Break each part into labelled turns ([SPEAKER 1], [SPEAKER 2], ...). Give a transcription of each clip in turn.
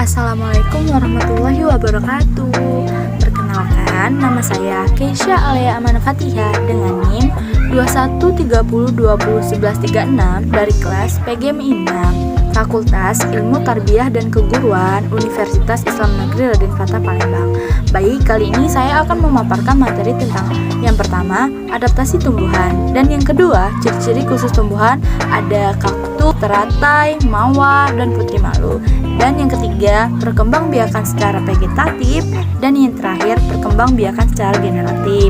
[SPEAKER 1] Assalamualaikum warahmatullahi wabarakatuh. Perkenalkan, nama saya Keisha Alea Amanah Fatihah dengan NIM 2130201136 dari kelas PGMI 6, Fakultas Ilmu Tarbiyah dan Keguruan, Universitas Islam Negeri Raden Fatah Palembang. Baik, kali ini saya akan memaparkan materi tentang yang pertama, adaptasi tumbuhan, dan yang kedua, ciri-ciri khusus tumbuhan, ada kaktus, teratai, mawar, dan putri malu. Dan yang ketiga, perkembangbiakan secara vegetatif, dan yang terakhir, perkembangbiakan secara generatif.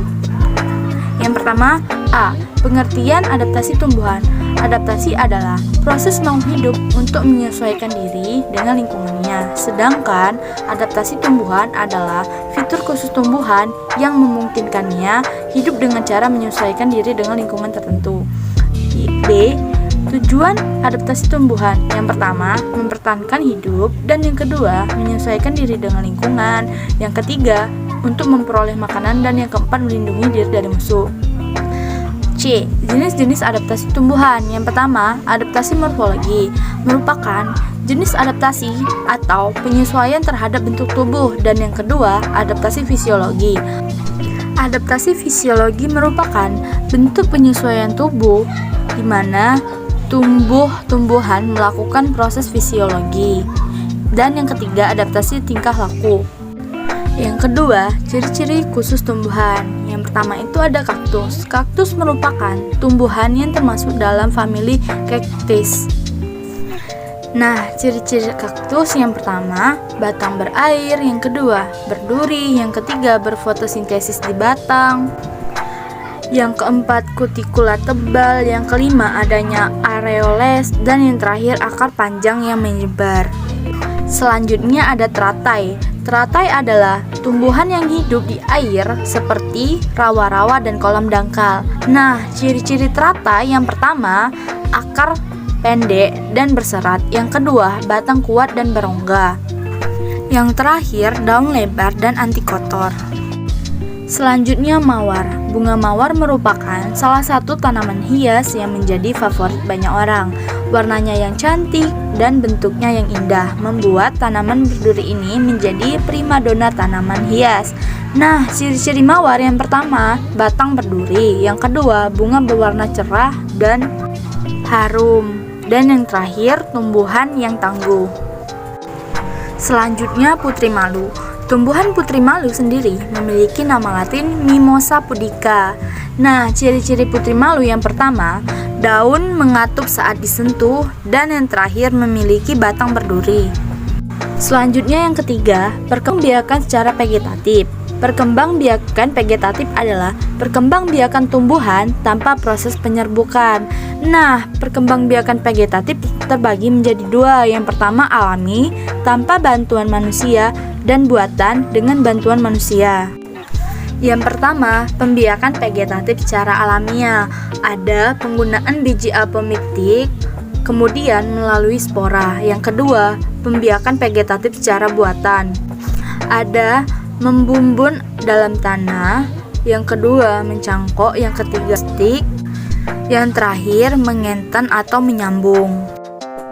[SPEAKER 1] Yang pertama, A. Pengertian adaptasi tumbuhan. Adaptasi adalah proses makhluk hidup untuk menyesuaikan diri dengan lingkungannya. Sedangkan adaptasi tumbuhan adalah fitur khusus tumbuhan yang memungkinkannya hidup dengan cara menyesuaikan diri dengan lingkungan tertentu. B. Tujuan adaptasi tumbuhan. Yang pertama, mempertahankan hidup, dan yang kedua, menyesuaikan diri dengan lingkungan. Yang ketiga, untuk memperoleh makanan, dan yang keempat, melindungi diri dari musuh. C. Jenis-jenis adaptasi tumbuhan. Yang pertama, adaptasi morfologi merupakan jenis adaptasi atau penyesuaian terhadap bentuk tubuh, dan yang kedua, adaptasi fisiologi. Adaptasi fisiologi merupakan bentuk penyesuaian tubuh di mana tumbuh-tumbuhan melakukan proses fisiologi. Dan yang ketiga, adaptasi tingkah laku. Yang kedua, ciri-ciri khusus tumbuhan. Yang pertama itu ada kaktus. Kaktus merupakan tumbuhan yang termasuk dalam famili Cactaceae. Nah, ciri-ciri kaktus yang pertama, batang berair. Yang kedua, berduri. Yang ketiga, berfotosintesis di batang. Yang keempat, kutikula tebal. Yang kelima, adanya areoles. Dan yang terakhir, akar panjang yang menyebar. Selanjutnya ada teratai. Teratai adalah tumbuhan yang hidup di air seperti rawa-rawa dan kolam dangkal. Nah, ciri-ciri teratai yang pertama, akar pendek dan berserat. Yang kedua, batang kuat dan berongga. Yang terakhir, daun lebar dan anti kotor. Selanjutnya mawar. Bunga mawar merupakan salah satu tanaman hias yang menjadi favorit banyak orang. Warnanya yang cantik dan bentuknya yang indah membuat tanaman berduri ini menjadi primadona tanaman hias. Nah, ciri-ciri mawar yang pertama, batang berduri. Yang kedua, bunga berwarna cerah dan harum. Dan yang terakhir, tumbuhan yang tangguh. Selanjutnya putri malu. Tumbuhan putri malu sendiri memiliki nama latin Mimosa pudica. Nah, ciri-ciri putri malu yang pertama, daun mengatup saat disentuh, dan yang terakhir memiliki batang berduri. Selanjutnya yang ketiga, perkembangbiakan secara vegetatif. Perkembangbiakan vegetatif adalah perkembangbiakan tumbuhan tanpa proses penyerbukan. Nah, perkembangbiakan vegetatif terbagi menjadi dua. Yang pertama alami, tanpa bantuan manusia, dan buatan dengan bantuan manusia. Yang pertama, pembiakan vegetatif secara alamiah. Ada penggunaan biji apomiktik, kemudian melalui spora. Yang kedua, pembiakan vegetatif secara buatan. Ada membumbun dalam tanah. Yang kedua, mencangkok. Yang ketiga, stik. Yang terakhir, mengentan atau menyambung.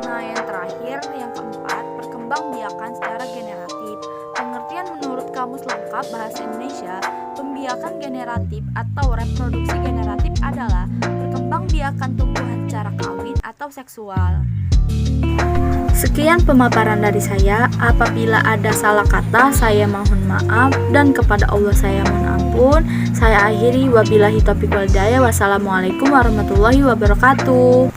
[SPEAKER 1] Nah, yang terakhir, yang keempat, perkembangbiakan secara generatif. Pengertian menurut Kamus Lengkap Bahasa Indonesia, pembiakan generatif atau reproduksi generatif adalah perkembangbiakan tumbuhan secara kawin atau seksual. Sekian pemaparan dari saya. Apabila ada salah kata, saya mohon maaf, dan kepada Allah saya mohon ampun. Saya akhiri, wabillahi taufiq wal hidayah. Wassalamualaikum warahmatullahi wabarakatuh.